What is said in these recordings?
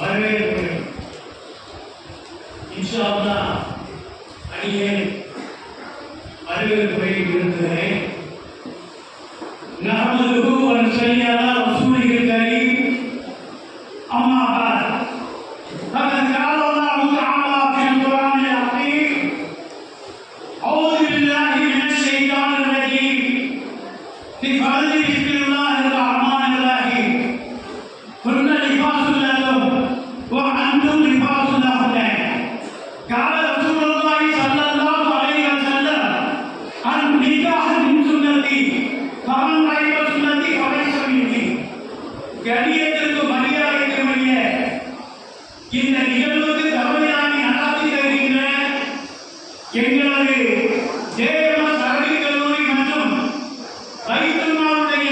வரவேற்கிறேன். இன்ஷா அல்லாஹ் அடியே வரவேற்புரை இருக்கிறேன். நஹ்மதுஹு வ நுஸல்லி அலா ரசூலில் கரீம். அம்மா பஅத். ஃபகத் قال الله تعالى في القرآن العظيم أعوذ بالله من الشيطان الرجيم بفضل بسم الله الرحمن الرحيم هن لباس لكم وأنتم لباس لهن. قال رسول الله صلى الله عليه وسلم النكاح من سنتي فمن رغب سنتي فليس مني. கண்ணியத்திற்கு மரியாதைக்குரிய இந்த நிகழ்வுக்கு தலைமையாகி நடாத்தி தருகின்ற எங்களது தேவ சரடி கல்லூரி மற்றும் பைத்துல் மாலுடைய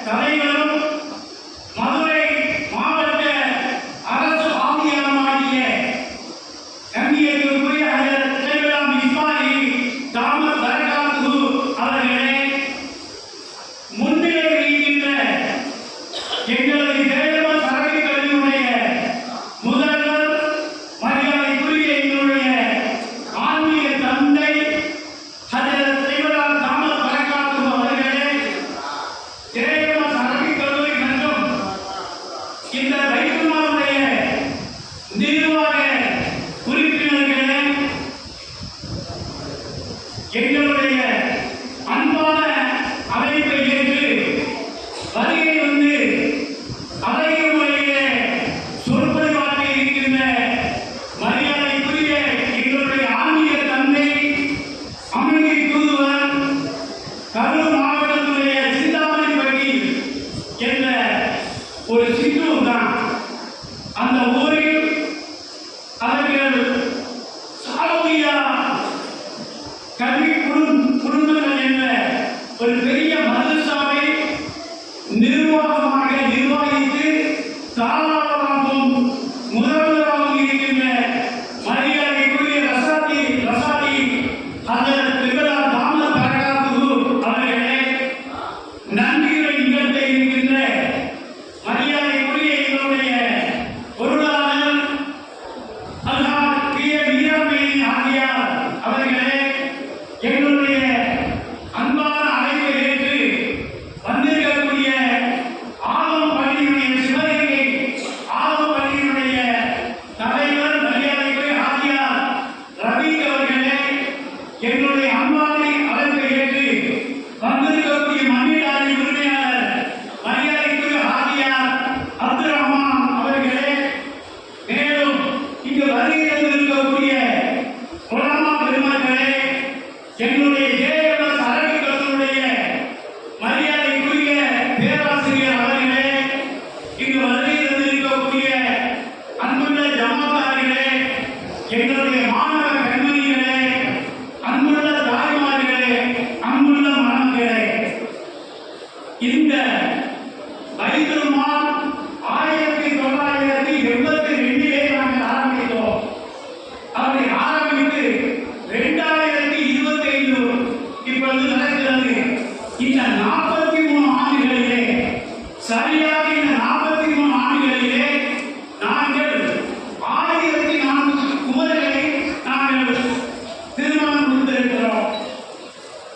தலைவரும் மதுரை மாவட்ட அரசு ஆணையருமாகிய கண்ணியத்திற்குரிய தலைவராம் இஸ்மாயில் தாமத் பரகாத்து அவர்களே, முன்னிலை இருக்கின்ற எங்களது தேவ சரடி கல்லூரியுடைய முதல்வர் மரியாதைக்குரிய எங்களுடைய ஆன்மீக தந்தை ஹஜரத் இப்ராஹிம் தாமத் பரகாத்து அவர்களே, தேவ சரடி கல்லூரி மற்றும் இந்த பைத்துல் மாலுடைய நிர்வாக உறுப்பினர்களே, எங்களுடைய அன்பான அழைப்பை ஏற்று வருகை வந்து அழகிய முறையிலே சொற்பொழிவாற்றி இருக்கின்ற மரியாதைக்குரிய எங்களுடைய ஆன்மீக தந்தை அமைதி தூதுவர் கரூர் மாவட்டத்துடைய சிந்தாமணிப்பட்டி என்ற ஒரு சிற்றூர் தான். அந்த ஊரில் அவர்கள் சாலோமியா கல்வி குழுமங்கள் என்ற ஒரு பெரிய மதரசாவை நிர்வாகமாக நிர்வகித்து தாராளமாகவும் முதல்வராகவும் இருக்கின்ற மரியாதைக்குரிய ரசாதி ஹஜரத் இப்ராஹிம் தாமத் பரகாத்து அவர்களே, நன்றிகளை நிகழ்த்த இருக்கின்ற மரியாதைக்குரிய எங்களுடைய பொருளாளர் அல்ஹாஜ் பி.ஏ. ஆகியார் அவர்களே, எங்களுடைய அன்பான அழைப்பை ஏற்று வந்திருக்கக்கூடிய ஆலம் பள்ளியினுடைய சிவகங்கை ஆலம் பள்ளியினுடைய தலைவர் மரியாதைக்குரிய ஆகியார் ரபீக் அவர்களே, எங்களுடைய அன்பான அழைப்பை ஏற்று வந்திருக்கக்கூடிய மண்ணிலாளி உரிமையாளர் மரியாதைக்குரிய ஆகியார் அப்துல் ரஹ்மான் அவர்களே, மேலும் இங்கு வருகை தந்திருக்கக்கூடிய உலமா பெருமக்களே, எங்களுடைய தேவ சரடி கல்லூரியுடைய மரியாதைக்குரிய பேராசிரியர் அவர்களே, இங்கு வருகை தந்திருக்கக்கூடிய அன்புள்ள ஜமாத்தார்களே, எங்களுடைய மாணவ கண்மணிகளே, அன்புள்ள தாய்மார்களே, அன்புள்ள மனங்களே, இந்த பைத்துல் மால் 1982 நாங்கள் ஆரம்பித்தோம். அப்படி ஆரம்பித்து 2025 இப்பொழுது நடக்கிறது. இந்த 43 ஆண்டுகளிலே, சரியாக இந்த 43 ஆண்டுகளிலே நாங்கள் 1004 குமரர்களை நாங்கள் திருமணம் முடித்திருக்கிறோம்.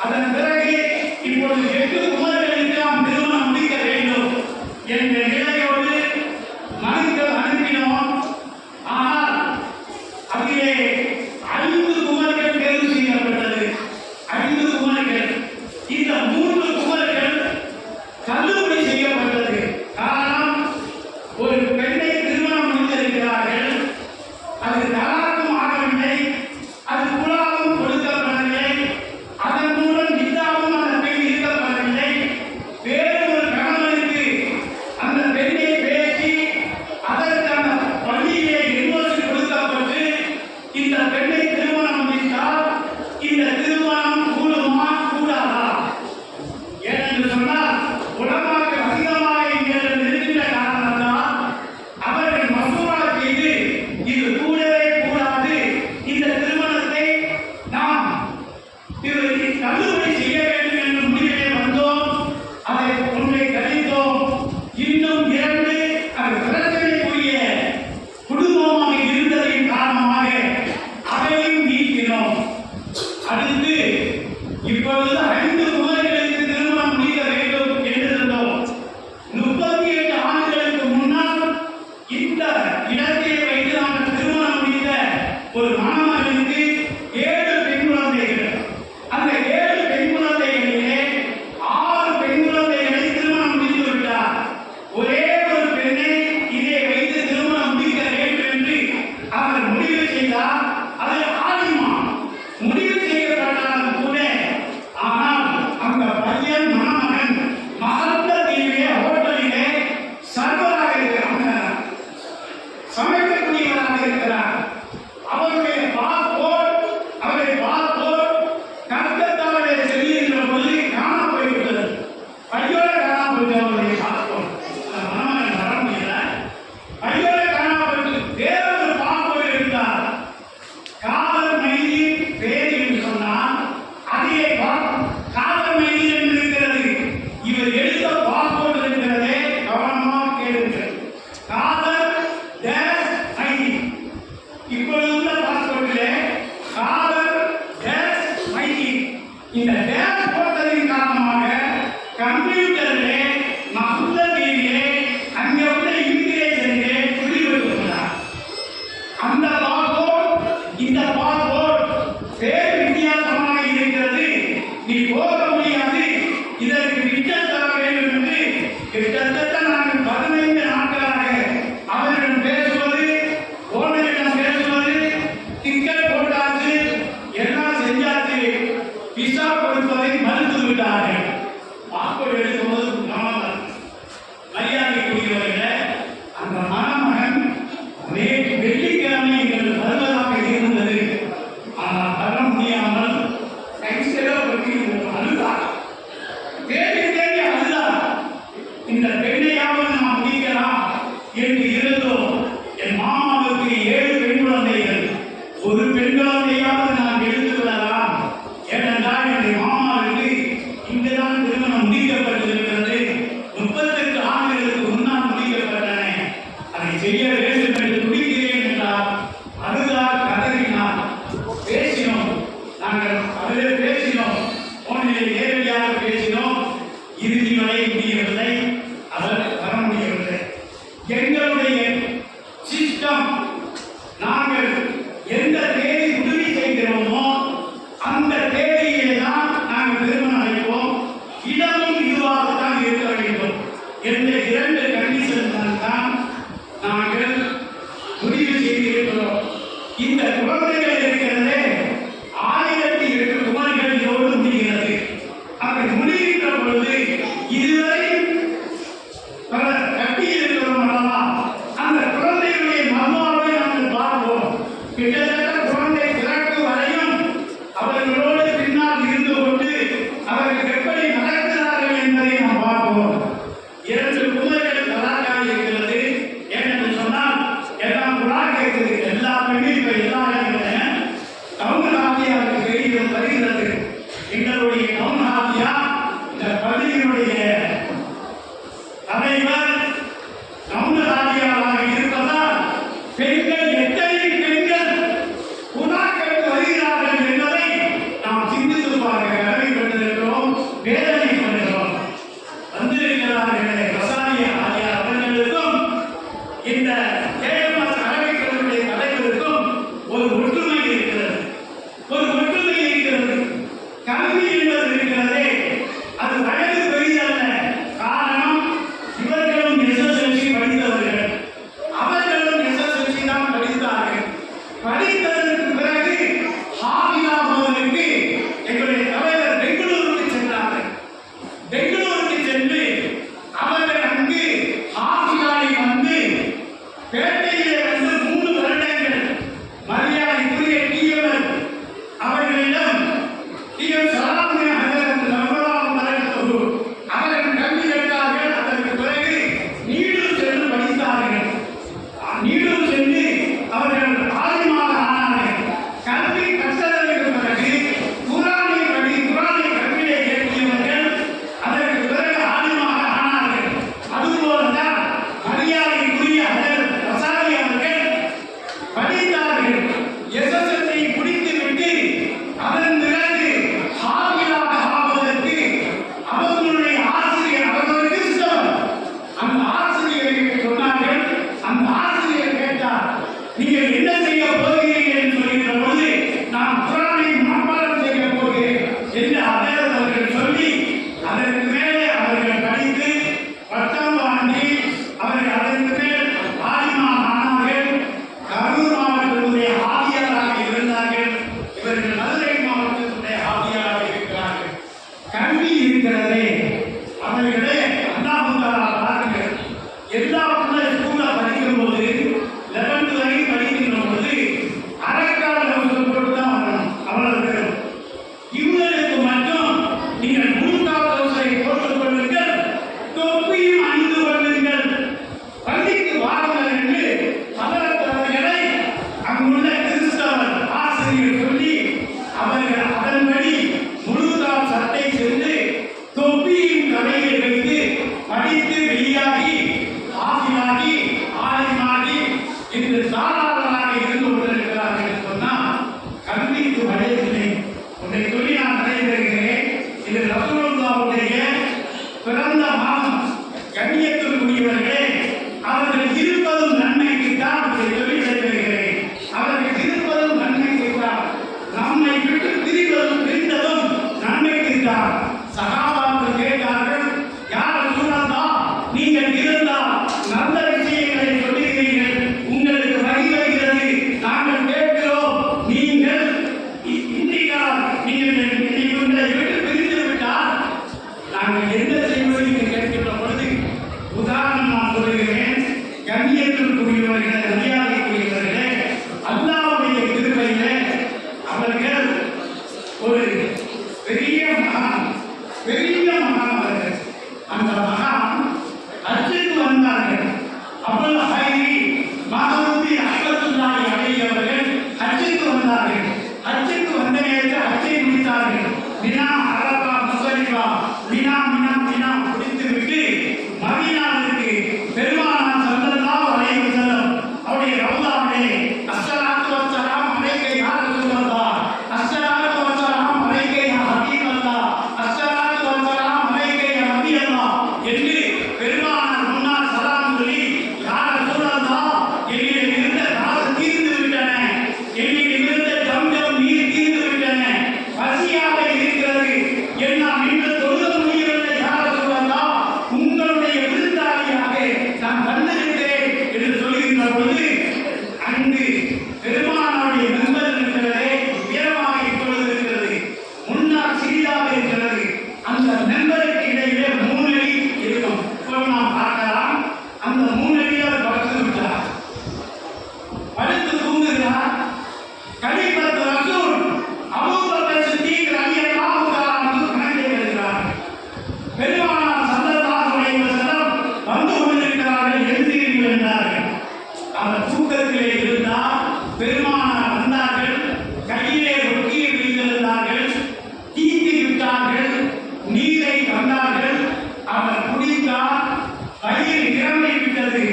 அதன் பிறகு இப்பொழுது 8 குமரர்களுக்கு நாம் திருமணம் முடிக்க வேண்டும் என்ற நிலையோடு மனுக்கள் அனுப்பினோம். ஆனால் அதிலே 5 குமரர்கள் தேர்வு செய்யப்பட்டது. 5 குமரர்கள். இந்த 3 குமரர்கள் தள்ளுபடி செய்யப்பட்டது. காரணம், ஒரு பெண்ணை திருமணம் முடித்திருக்கிறார்கள், அது தலாக்கும் ஆகவில்லை, அது குலாவும் கொடுக்கப்படவில்லை, அதன் மூலம் நித்தாவும் அந்த பெண் இருக்கப்படவில்லை. வேறு ஒரு கணவனுக்கு அந்த பெண்ணை பேசி அதற்கான பள்ளியிலே இன்வெஸ்ட் கொடுக்கப்பட்டு இந்த பெண்ணை திருமணம் முடித்தால் இந்த திருமணம் கூடுமா கூடாதா? ஏனென்று சொன்னால் உலமாக்கு அதிகமாக இங்கே இருக்கின்ற காரணத்தால் அவர்கள் மசூரா செய்து இது கூடவே கூடாது இந்த இடத்தை வைத்து நாங்கள் திருமணம் முடித்த ஒரு மணமகனுக்கு 7 பெண் குழந்தைகள். அந்த 7 பெண் குழந்தைகளிலே 6 பெண் குழந்தைகளை திருமணம் முடித்து விட்டார். ஒரே ஒரு பெண்ணை இதை வைத்து திருமணம் முடிக்க வேண்டும் என்று அவர் முடிவு செய்தார். அது ஆதிமா முடிவு செய்யப்பட்டாலும் கூட, ஆனால் அந்த பையன் மணமகன் மகந்த தீவிலே ஹோட்டலிலே சர்வராக இருக்கிறார், சமைக்கக்கூடியவராக இருக்கிறார். அவரை பார்ப்போர் கல்கத்தாவிலே செல்லுகின்ற பொழுது காண போய்விட்டது. பையோட காண போயிட்டு அவருடைய பார்ப்போம் மணமகன் வர முடியல. பையோட காண போயிட்டு வேறொரு பார்ப்போர் இருந்தார். காதல் மைதி பேர் என்று சொன்னால் அதிலே காதல் மைதி என்று இருக்கிறது. இவர் எடுத்த பாஸ்போர்ட் இருக்கிறதே, கவனமாக கேளுங்கள். காதல் டேஷ் மைதி. இப்பொழுது உள்ள பாஸ்போர்ட்டிலே காதல் டேஷ் மைதி. இந்த டேஷ் போட்டதின் காரணமாக கம்ப்யூட்டரிலே மகுந்த தீவிலே அங்கே உள்ள இமிகிரேஷனிலே குடிவெடுத்துள்ளார். அந்த பாஸ்போர்ட் இந்த பாஸ்போர்ட் பேர் வித்தியாசமாக இருக்கிறது, நீ போக முடியாது, இதற்கு விட்டம் தர வேண்டும் என்று கிட்டத்தட்ட நாங்கள் 15 நாட்களாக அவரிடம் பேசுவது, ஓனரிடம் பேசுவது, டிக்கெட் போட்டாச்சு, எல்லாம் செஞ்சாச்சு, விசா கொடுப்பதை மறுத்து விட்டார்கள். பாஸ்போர்ட் எடுக்கும்போது கவனம் மரியாதைக்குரியவர்களே, அந்த மணமகன் நேற்று வெள்ளிக்கிழமை எங்கள் வருவதாக இருந்தது. ஆனால் வர முடியாமல் கைசிலோ பற்றி அழுதார். தேடி தேடி அழுதார். இந்த பெண்ணையாவது நாம் முடிக்கலாம் என்று இருந்தோம். என் மாமாவுக்கு 7 பெண் குழந்தைகள். ஒரு பெண் குழந்தையாவது நான் எடுத்து விடலாம். ஏனென்றால் என்னுடைய மாமாவுக்கு இங்குதான் திருமணம் முடிக்கப்பட்டிருக்கிறது. 38 ஆண்டுகளுக்கு முன்னால் முடிக்கப்பட்டன. அதை செய்ய வேண்டும் என்று துடிக்கிறேன் என்றார். அழுதார், கதறினார். பேசினோம், நாங்கள் அதில் பேசினோம், போனிலே நேரடியாக பேசினோம். இறுதி வரை முடியவில்லை, அவர் வர முடியவில்லை. எங்களுடைய சிஸ்டம், நாங்கள் எந்த தேதி உறுதி செய்கிறோமோ அந்த தேதியிலே தான் நாங்கள் திருமணம் வைப்போம். இடமும் இதுவாகத்தான் இருக்க வேண்டும் என்ற 2 கண்டிஷன் தான் நாங்கள் முடிவு செய்திருக்கிறோம். இந்த குழந்தைகள் இருக்கிறதே 1008 குமாரிகளோடு முடிகிறது. அப்படி முடிகின்ற பொழுது இதுவரை கட்டி இருக்கிறோம் அல்லவா, அந்த குழந்தைகளுடைய மர்மாவை நாங்கள் பார்ப்போம். கிட்டத்தட்ட குழந்தை பிறகு வரையும் அவர்களோடு பின்னால் இருந்து கொண்டு அவர்கள் எப்படி நடக்கிறார்கள் என்பதை நாம் பார்ப்போம். 2 குழந்தைகள் கலாச்சாரம் இருக்கிறது. ஏனென்று சொன்னால் எல்லாம் குழாய் கேட்குது. எல்லா பெண்ணும் இப்ப எல்லா இடங்களும் டவுன் ஹாத்தியாவுக்கு கையில் வருகிறது. எங்களுடைய டவுன் ஹாத்தியா இந்த பகுதியினுடைய தலைவர் டவுன் ஹாத்தியாவாக இருப்பதால் பெண்கள் எத்தனை பெண்கள் குணாக்களுக்கு வருகிறார்கள் என்பதை நாம் சிந்தித்து பார்க்க கடமைப்பட்டிருக்கிறோம், வேதனைப்படுகிறோம். வந்திருக்கிறார்களே ரசாயன ஆதியார் அவர்களுக்கும் இந்த கேஎம்எஸ் அரபிக்கருடைய தலைவருக்கும் ஒரு ஒற்றுமை இருக்கிறது, ஒரு ஒற்றுமை இருக்கிறது. கல்வி என்பது இருக்கிறதே, அது வயது பெரியதல்ல. காரணம், இவர்களும் எஸ்எஸ்எல்சி படித்தவர்கள், அவர்களும் எஸ்எஸ்எல்சி தான் படித்தார்கள். படித்ததற்கு பிறகு ஹாபிலாகுவதற்கு எங்களுடைய தலைவர் பெங்களூருக்கு சென்றார்கள். பெங்களூருக்கு சென்று அவர்கள் அங்கு ஹாபிலாவை வந்து பேட்டையிலே வந்து 3 வருடங்கள் மரியாதைக்குரிய டிஎம்எல் அவர்களிடம் டிஎம் சலாமுடைய அவர்கள் கல்வி எடுத்தார்கள். அதற்கு பிறகு நீடும் சென்று படித்தார்கள். நீடும் சென்று அவர்கள் ஆலிமாக ஆனார்கள். கல்வி கற்றதற்கு பிறகு குரானை கல்வியை ஏற்றியவர்கள் அதற்கு பிறகு ஆலிமாக ஆனார்கள். அதுபோலதான் மரியாதைக்குரிய அதர் அங்கு பெருமானாருடைய மெம்பர் இருக்கிறதே உயரமாக இப்பொழுது இருக்கிறது, முன்னால் சிறிதாக இருக்கிறது. அந்த மெம்பருக்கு இடையிலே 3 அடி இருக்கும். இப்போ நாம் பார்க்கலாம், அந்த 3 அடியில் படுத்து விட்டார், படுத்து தூங்குகிறார். கலிபத் ரசூல் அபூபக்கர் சித்தீக் ரலியல்லாஹு தஆலா அன்ஹு கனவிலே வருகிறார். பெருமானார் ஸல்லல்லாஹு அலைஹி வஸல்லம் வந்து கொண்டிருக்கிறார்கள், எழுந்திருங்கள் என்றார்கள். அவர் தூக்கத்திலே இருந்தார். பெருமானார் வந்தார்கள், கையிலே ரொட்டியை வைத்திருந்தார்கள், தீட்டி விட்டார்கள், நீரை தந்தார்கள். அவர் குடித்தார், வயிறு நிரம்பி விட்டது.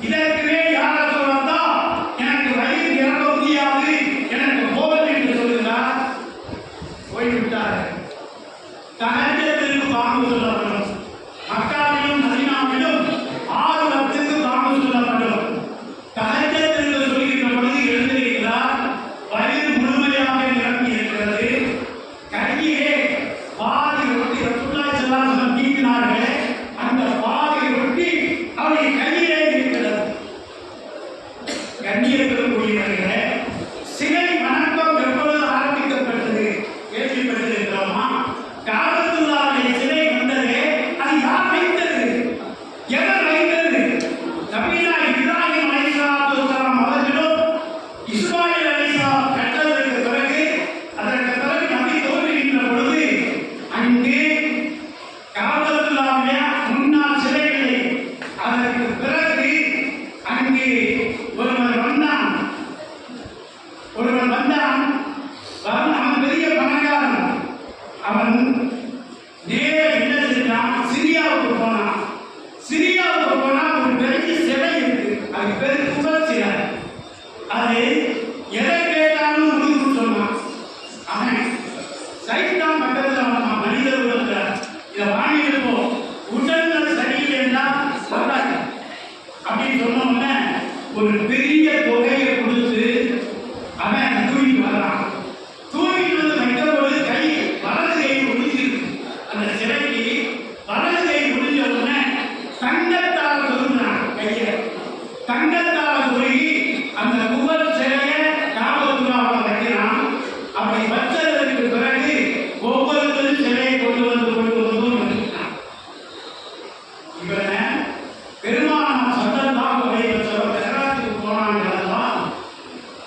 இதற்குவே யார சொல்லா, எனக்கு வயிறு நிரம்ப முடியாது, எனக்கு போல் என்று சொல்லுகிறார். போய்விட்டார்கள். தஹஜ்ஜுக்கு பாங்கு சொல்லப்படும். மக்காவிலும் மதீனாவிலும் 6 வக்துக்கு பாங்கு சொல்லப்படும். தஹஜ்ஜுக்கு சொல்கின்ற பொழுது எழுந்திருக்கிறார். வயிறு முழுமையாக நிரம்பி இருக்கிறது. கையிலே பாதி ரொட்டி ரசூலுல்லாஹி ஸல்லல்லாஹு அலைஹி வஸல்லம் நீட்டினார்களே, அந்த பாதி ரொட்டி அவருடைய கையிலே இருக்கிறது. கண்ணியத்திற்குரியவர்களே, சிலை வணக்கம் எப்பொழுது ஆரம்பிக்கப்பட்டது கேள்விப்பட்டிருக்கிறோமா? காபத்துல்லாஹ்வுடைய சிலை வந்ததே, அது யார் வைத்தது? எவர் வைத்தது? நபியா இப்ராஹிம் அலைஹிஸ்ஸலாத்து வஸ்ஸலாம் அவர்களும் இஸ்மாயில் அலைஹிஸ்ஸலாம் கட்டதற்கு பிறகு, அதற்கு பிறகு நபி தோன்றுகின்ற பொழுது அங்கே காபத்துல்லாஹ்வுடைய முன்னாள் சிலைகளை, அதற்கு பிறகு அங்கே ஒருவன் வந்தான். அவன் பெரிய பணக்காரன். அவன் நேர என்ன செஞ்சான்? சிரியாவுக்கு போனான். சிரியாவுக்கு போனா ஒரு பெரிய சிலை இருக்கு, அது பேரு குபர் சிலை. அது எதை கேட்டாலும் முடிவு சொன்னான். அவன் சைத்தான் பக்கத்தில் அவன் மனிதர் உலகத்தில் இதை வாங்கியிருப்போம், உடல்கள் சரியில்லைன்னா வராது அப்படின்னு சொன்ன உடனே ஒரு பெரிய தொகையை கொடுத்து அவன் தூக்கிட்டு வர்றான். தூக்கிட்டு வந்து வைக்கும்போது கை வலது கை ஒடிஞ்சிருக்கு. அந்த சிலைக்கு வலது கை ஒடிஞ்ச உடனே தங்கத்தால் சொருகிறான் கையை. தங்கத்தால் சொருகி அந்த குபர் சிலையை காபத்துல்லாஹ்வுல வைக்கிறான். அப்படி வச்சதற்கு பிறகு ஒவ்வொருத்தரும் சிலையை கொண்டு வந்து வைக்கிறான். இவனை பெருமானார் ஸல்லல்லாஹு அலைஹி வஸல்லம் மெஹ்ராஜுக்கு போனாங்கல்லவா,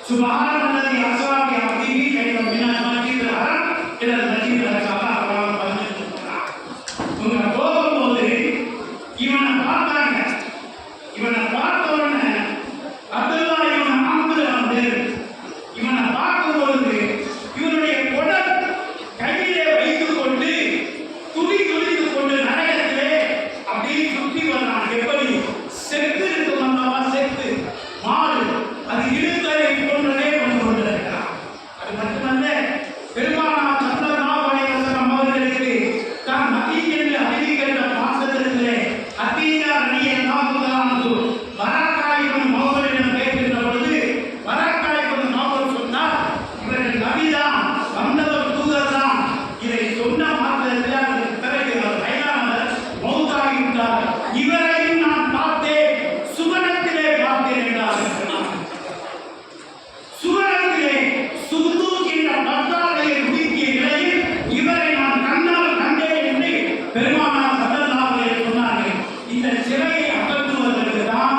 சுப்ஹானல்லதி அஸ்ரா பி அப்திஹி லைலன் மினல் மஸ்ஜிதில் ஹரம் இலல் மஸ்ஜிதில் அக்ஸா. அல்லாஹ் பரிசுத்தமானார். இவங்க போகும்போது இவனை பார்த்தாங்க. இவனை பார்த்த உடனே அப்துல்லாஹ் இப்னு அம்ர் வந்து இவனை பார்க்கும்போது இவனுடைய குடல் கையிலே வைத்துக் கொண்டு துடித்துக் கொண்டு நரகத்திலே அப்படியே சுற்றி வந்தான். எப்படி செத்து இருக்கும் அல்லவா, செத்து மாடு அது இழுத்தலை போன்றதே கொண்டு கொண்டிருக்கிறான். அது மட்டுமல்ல, பெருமானார் ஸல்லல்லாஹு அலைஹி வஸல்லம் அவர்களுக்கு தான் நபி என்று அறிவிக்கின்ற மாசத்திலே அத்தீயா ரலியல்லாஹு தஆலா அன்ஹு வரக்கா இப்னு நௌஃபலிடம் கேட்கின்ற பொழுது வரக்கா இப்னு நௌஃபல் சொன்னார், இவர்கள் நபிதான், வந்தவர் தூதர்தான். இதை சொன்ன மாத்திரத்தில் அதற்கு பிறகு அவர் வயதானவர் மௌத்தாகிவிட்டார். இவரையும் நான் பார்த்தேன், சுவனத்திலே பார்த்தேன் என்றார்கள். சுவனத்திலே சுத்தூக்கின்ற பத்தாலையை உடுக்கிய நிலையில் இவரை நான் கண்ணால் கண்டேன் என்று பெருமானார் ஸல்லல்லாஹு அலைஹி வஸல்லம் சொன்னார்கள். இந்த சிலையை அகற்றுவதற்கு தான்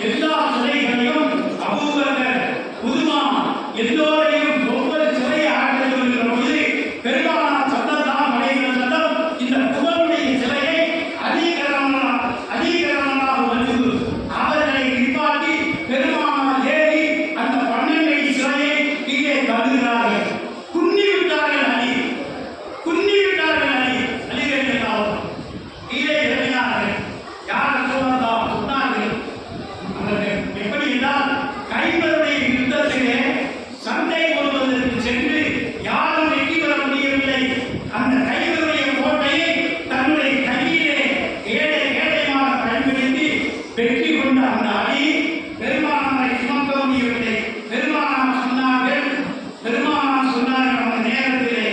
எல்லா சிலைகளையும் அபூபக்கர், உதுமான் எல்லோரையும் ஒவ்வொரு சிலையை அகற்றுகின்ற பொழுது பெருமானார் ஸல்லல்லாஹு அலைஹி வஸல்லம் இந்த புகழுடைய சிலையை அதிகரமாக வந்து அவர்களை நிப்பாட்டி பெருமானார் ஏறி அந்த 12 சிலையை கீழே தள்ளுகிறார்கள். குன்னிவிட்டார்கள். அலிரலியல்லாஹு கீழே இறங்கினார்கள். யார் சொல்லலாம் சொன்னார்கள். அவர்கள் எப்படி என்றால் கைபருடைய யுத்தத்திலே சண்டை போடுவதற்கு சென்று யாரும் வெற்றி பெற முடியவில்லை. அந்த கைபருடைய கோட்டையை தன்னுடைய கையிலே ஏழையாக பயன்படுத்தி வெற்றி கொண்ட அந்த அலி பெருமானாரை சுமக்க முடியவில்லை. பெருமானார் சொன்னார்கள் அந்த நேரத்திலே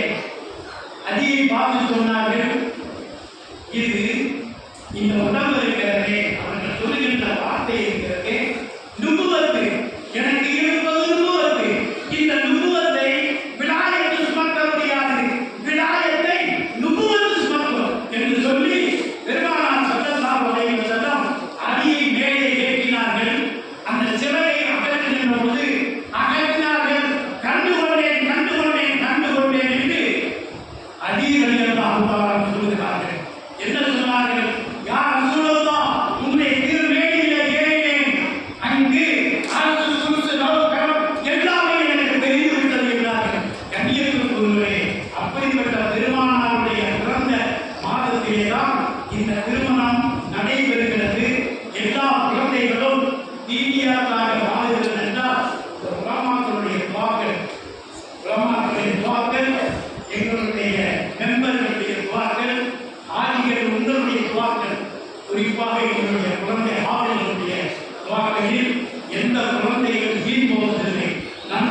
அலியை பார்த்து சொன்னார்கள், இது இந்த உடம்பு இருக்கிறதே, அவர்கள் சொல்லுகின்ற வார்த்தை இருக்கிறதே, நுபுவத்து எனக்கு இருக்கும்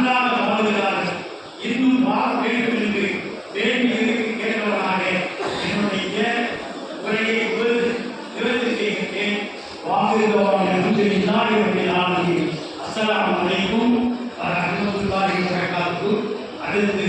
நன்றாக வாழ்கிறார்கள். இன்னும் வாழ வேண்டும் என்று வேண்டி கேட்டவனாக என்னுடைய உரையை நிவர்த்தி செய்கிறேன். வாங்குகிறவன் அஸ்ஸலாமு அலைக்கும் வரஹ்மத்துல்லாஹி வபரகாத்துஹு. அடுத்து